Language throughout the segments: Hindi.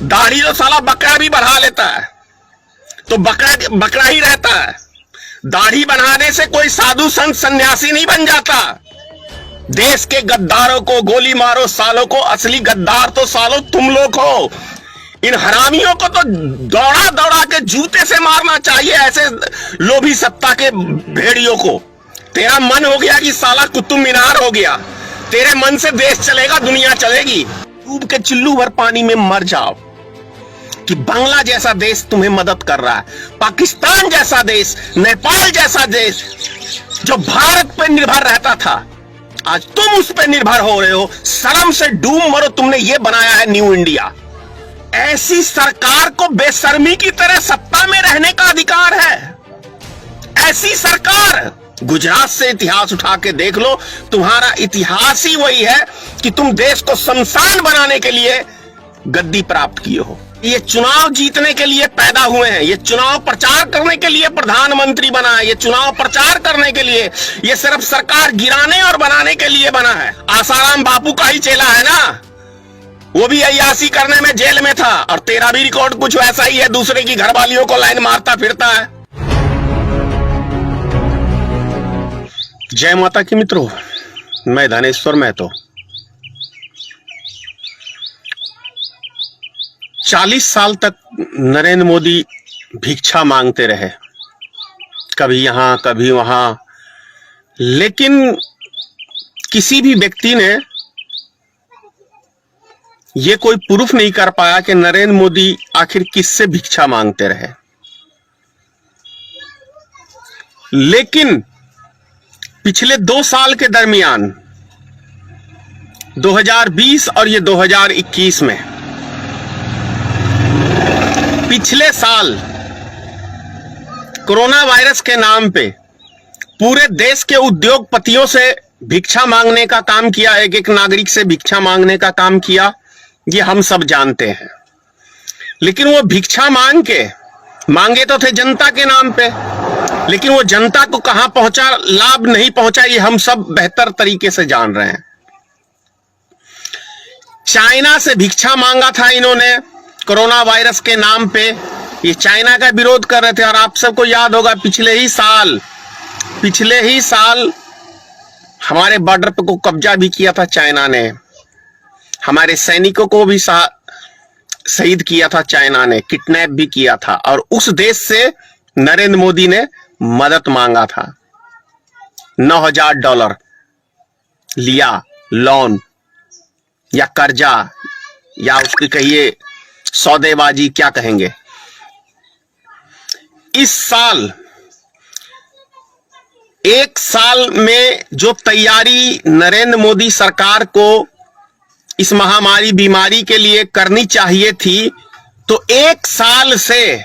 दाढ़ी तो साला बकरा भी बढ़ा लेता है, तो बकरा बकरा ही रहता है। दाढ़ी बनाने से कोई साधु संत सन्यासी नहीं बन जाता। देश के गद्दारों को गोली मारो सालों को, असली गद्दार तो सालों तुम लोग हो। इन हरामियों को तो दौड़ा दौड़ा के जूते से मारना चाहिए, ऐसे लोभी सत्ता के भेड़ियों को। तेरा मन हो गया कि साला कुतुब मीनार हो गया, तेरे मन से देश चलेगा, दुनिया चलेगी। डूब के चिल्लू भर पानी में मर जाओ कि बांग्ला जैसा देश तुम्हें मदद कर रहा है, पाकिस्तान जैसा देश, नेपाल जैसा देश जो भारत पर निर्भर रहता था, आज तुम उस पर निर्भर हो रहे हो। शर्म से डूब मरो, तुमने ये बनाया है न्यू इंडिया। ऐसी सरकार को बेशर्मी की तरह सत्ता में रहने का अधिकार है। ऐसी सरकार, गुजरात से इतिहास उठा के देख लो, तुम्हारा इतिहास ही वही है कि तुम देश को शमशान बनाने के लिए गद्दी प्राप्त किए हो। ये चुनाव जीतने के लिए पैदा हुए हैं, ये चुनाव प्रचार करने के लिए प्रधानमंत्री बना है, ये चुनाव प्रचार करने के लिए, ये सिर्फ सरकार गिराने और बनाने के लिए बना है। आसाराम बापू का ही चेला है ना, वो भी अय्यासी करने में जेल में था, और तेरा भी रिकॉर्ड कुछ वैसा ही है, दूसरे की घरवालियों को लाइन मारता फिरता है। जय माता की मित्रों, मैं धनेश्वर महतो। 40 साल तक नरेंद्र मोदी भिक्षा मांगते रहे, कभी यहां कभी वहां, लेकिन किसी भी व्यक्ति ने यह कोई प्रूफ नहीं कर पाया कि नरेंद्र मोदी आखिर किससे भिक्षा मांगते रहे। लेकिन पिछले 2 साल के दरमियान 2020 और ये 2021 में, पिछले साल कोरोना वायरस के नाम पे पूरे देश के उद्योगपतियों से भिक्षा मांगने का काम किया, एक एक नागरिक से भिक्षा मांगने का काम किया, ये हम सब जानते हैं। लेकिन वो भिक्षा मांगे तो थे जनता के नाम पे, लेकिन वो जनता को कहां पहुंचा, लाभ नहीं पहुंचा, ये हम सब बेहतर तरीके से जान रहे हैं। चाइना से भिक्षा मांगा था इन्होंने कोरोना वायरस के नाम पे, ये चाइना का विरोध कर रहे थे। और आप सबको याद होगा पिछले ही साल हमारे बॉर्डर पे को कब्जा भी किया था चाइना ने, हमारे सैनिकों को भी शहीद किया था चाइना ने, किडनैप भी किया था, और उस देश से नरेंद्र मोदी ने मदद मांगा था। $9,000 लिया, लोन या कर्जा या उसकी कहिए सौदेबाजी, क्या कहेंगे। इस साल, 1 साल में जो तैयारी नरेंद्र मोदी सरकार को इस महामारी बीमारी के लिए करनी चाहिए थी, तो 1 साल से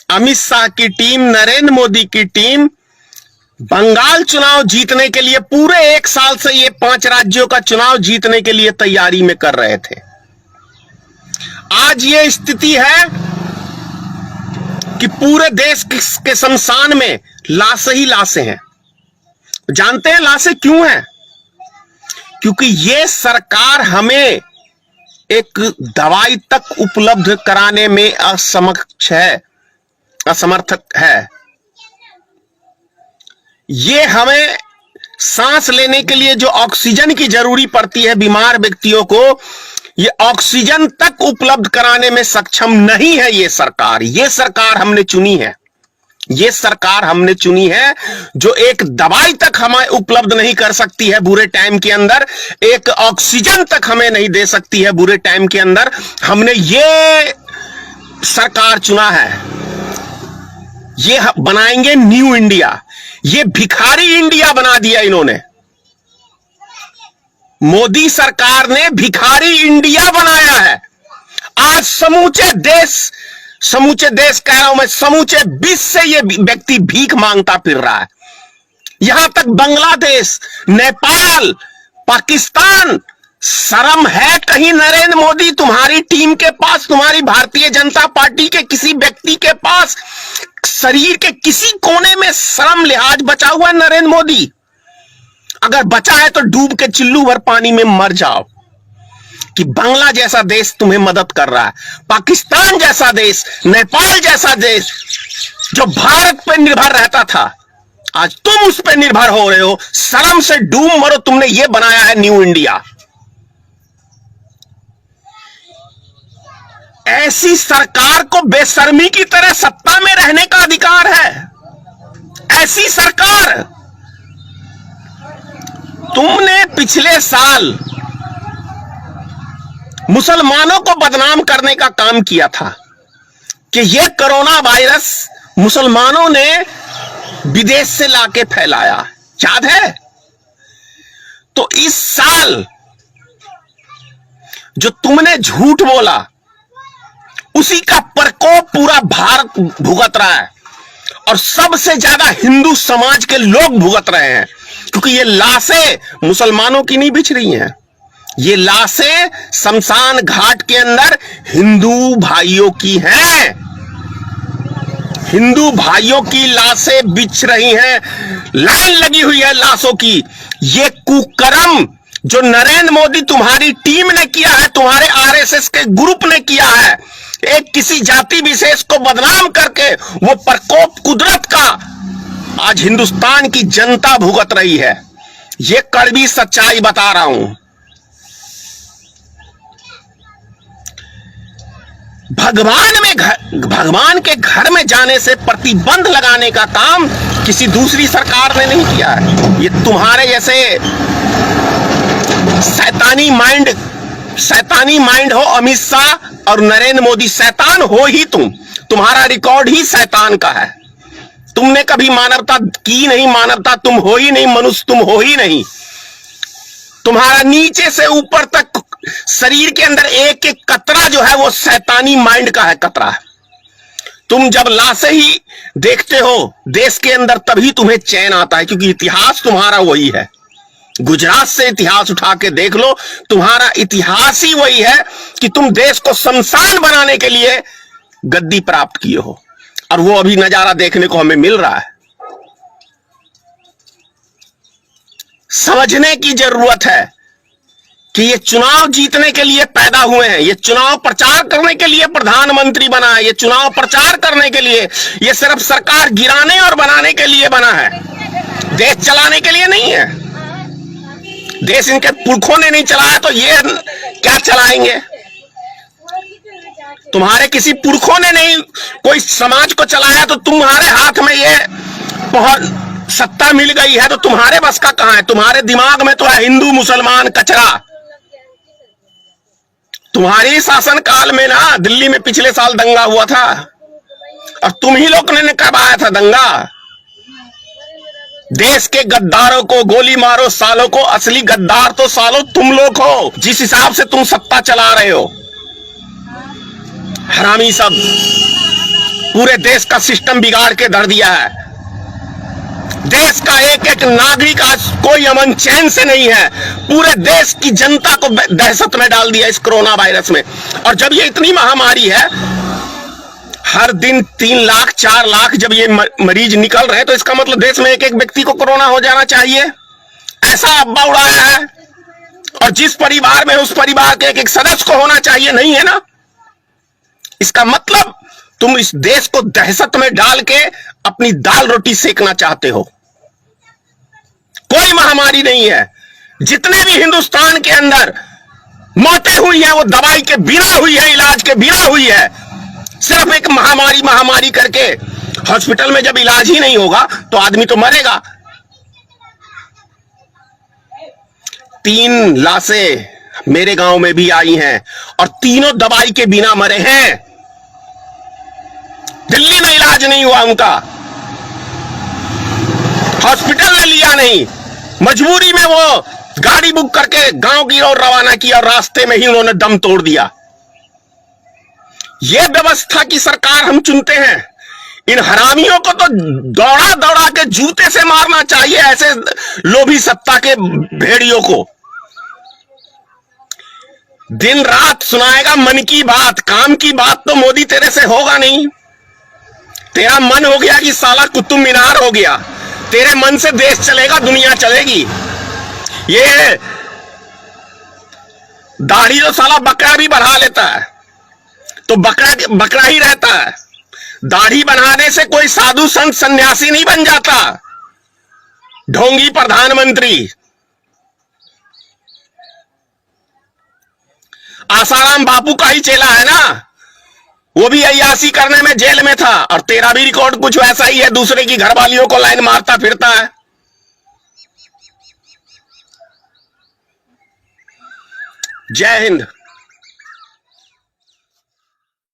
अमित शाह की टीम, नरेंद्र मोदी की टीम बंगाल चुनाव जीतने के लिए पूरे 1 साल से ये 5 राज्यों का चुनाव जीतने के लिए तैयारी में कर रहे थे। आज ये स्थिति है कि पूरे देश के शमशान में लाशें ही लाशें हैं। जानते हैं लाशें क्यों हैं? क्योंकि ये सरकार हमें एक दवाई तक उपलब्ध कराने में असमर्थक है। ये हमें सांस लेने के लिए जो ऑक्सीजन की जरूरी पड़ती है बीमार व्यक्तियों को, ये ऑक्सीजन तक उपलब्ध कराने में सक्षम नहीं है ये सरकार हमने चुनी है। ये सरकार हमने चुनी है जो एक दवाई तक हमें उपलब्ध नहीं कर सकती है बुरे टाइम के अंदर, एक ऑक्सीजन तक हमें नहीं दे सकती है बुरे टाइम के अंदर। हमने ये सरकार चुना है। ये बनाएंगे न्यू इंडिया। ये भिखारी इंडिया बना दिया इन्होंने। मोदी सरकार ने भिखारी इंडिया बनाया है। आज समूचे देश कह रहा हूं मैं, समूचे विश्व से ये व्यक्ति भीख मांगता फिर रहा है। यहां तक बांग्लादेश, नेपाल, पाकिस्तान, शर्म है कहीं नरेंद्र मोदी तुम्हारी टीम के पास, तुम्हारी भारतीय जनता पार्टी के किसी व्यक्ति के पास शरीर के किसी कोने में शर्म लिहाज बचा हुआ है नरेंद्र मोदी? अगर बचा है तो डूब के चिल्लू भर पानी में मर जाओ कि बांग्ला जैसा देश तुम्हें मदद कर रहा है, पाकिस्तान जैसा देश, नेपाल जैसा देश जो भारत पर निर्भर रहता था, आज तुम उस पर निर्भर हो रहे हो। शर्म से डूब मरो, तुमने ये बनाया है न्यू इंडिया। ऐसी सरकार को बेशर्मी की तरह सत्ता में रहने का अधिकार है। ऐसी सरकार, तुमने पिछले साल मुसलमानों को बदनाम करने का काम किया था कि यह कोरोना वायरस मुसलमानों ने विदेश से लाके फैलाया, याद है? तो इस साल जो तुमने झूठ बोला, उसी का प्रकोप पूरा भारत भुगत रहा है और सबसे ज्यादा हिंदू समाज के लोग भुगत रहे हैं, क्योंकि ये लाशें मुसलमानों की नहीं बिछ रही हैं, ये लाशें शमशान घाट के अंदर हिंदू भाइयों की हैं। हिंदू भाइयों की लाशें बिछ रही हैं, लाइन लगी हुई है लाशों की। ये कुकर्म जो नरेंद्र मोदी तुम्हारी टीम ने किया है, तुम्हारे आरएसएस के ग्रुप ने किया है, एक किसी जाति विशेष को बदनाम करके, वो प्रकोप कुदरत का आज हिंदुस्तान की जनता भुगत रही है। ये कड़वी सच्चाई बता रहा हूं। भगवान के घर में जाने से प्रतिबंध लगाने का काम किसी दूसरी सरकार ने नहीं किया है। ये तुम्हारे जैसे शैतानी माइंड हो अमित शाह और नरेंद्र मोदी, शैतान हो ही तुम, तुम्हारा रिकॉर्ड ही शैतान का है। तुमने कभी मानवता की नहीं, मानवता तुम हो ही नहीं, मनुष्य तुम हो ही नहीं। तुम्हारा नीचे से ऊपर तक शरीर के अंदर एक एक कतरा जो है वो शैतानी माइंड का है कतरा। तुम जब लाशें ही देखते हो देश के अंदर, तभी तुम्हें चैन आता है, क्योंकि इतिहास तुम्हारा वही है। गुजरात से इतिहास उठा के देख लो, तुम्हारा इतिहास ही वही है कि तुम देश को शमशान बनाने के लिए गद्दी प्राप्त किए हो, और वो अभी नजारा देखने को हमें मिल रहा है। समझने की जरूरत है कि ये चुनाव जीतने के लिए पैदा हुए हैं, ये चुनाव प्रचार करने के लिए प्रधानमंत्री बना है, ये चुनाव प्रचार करने के लिए, ये सिर्फ सरकार गिराने और बनाने के लिए बना है, देश चलाने के लिए नहीं है। देश इनके पुरखों ने नहीं चलाया तो ये क्या चलाएंगे? तुम्हारे किसी पुरखों ने नहीं कोई समाज को चलाया तो तुम्हारे हाथ में ये सत्ता मिल गई है, तो तुम्हारे बस का कहां है? तुम्हारे दिमाग में तो है हिंदू मुसलमान कचरा। तुम्हारी शासन काल में ना दिल्ली में पिछले साल दंगा हुआ था, और तुम ही लोग ने करवाया था दंगा। देश के गद्दारों को गोली मारो सालों को, असली गद्दार तो सालों तुम लोग हो, जिस हिसाब से तुम सत्ता चला रहे हो। हरामी सब पूरे देश का सिस्टम बिगाड़ के धर दिया है। देश का एक एक नागरिक आज कोई अमन चैन से नहीं है, पूरे देश की जनता को दहशत में डाल दिया इस कोरोना वायरस में। और जब ये इतनी महामारी है, हर दिन 3 लाख 4 लाख जब ये मरीज निकल रहे हैं, तो इसका मतलब देश में एक एक व्यक्ति को कोरोना हो जाना चाहिए, ऐसा अब्बा उड़ाया है। और जिस परिवार में उस परिवार के एक एक सदस्य को होना चाहिए, नहीं है ना। इसका मतलब तुम इस देश को दहशत में डाल के अपनी दाल रोटी सेकना चाहते हो। कोई महामारी नहीं है। जितने भी हिंदुस्तान के अंदर मौतें हुई हैं वो दवाई के बिना हुई है, इलाज के बिना हुई है। सिर्फ एक महामारी करके हॉस्पिटल में जब इलाज ही नहीं होगा तो आदमी तो मरेगा। 3 लाशें मेरे गांव में भी आई हैं और तीनों दवाई के बिना मरे हैं। दिल्ली में इलाज नहीं हुआ उनका, हॉस्पिटल ने लिया नहीं, मजबूरी में वो गाड़ी बुक करके गांव की ओर रवाना किया और रास्ते में ही उन्होंने दम तोड़ दिया। यह व्यवस्था की सरकार हम चुनते हैं। इन हरामियों को तो दौड़ा दौड़ा के जूते से मारना चाहिए, ऐसे लोभी सत्ता के भेड़ियों को। दिन रात सुनाएगा मन की बात, काम की बात तो मोदी तेरे से होगा नहीं। तेरा मन हो गया कि साला कुतुब मीनार हो गया, तेरे मन से देश चलेगा, दुनिया चलेगी। ये दाढ़ी तो साला बकरा भी बढ़ा लेता है, तो बकरा बकरा ही रहता है। दाढ़ी बनाने से कोई साधु संत सन्यासी नहीं बन जाता। ढोंगी प्रधानमंत्री आसाराम बापू का ही चेला है ना, वो भी अय्यासी करने में जेल में था, और तेरा भी रिकॉर्ड कुछ वैसा ही है, दूसरे की घरवालियों को लाइन मारता फिरता है। जय हिंद।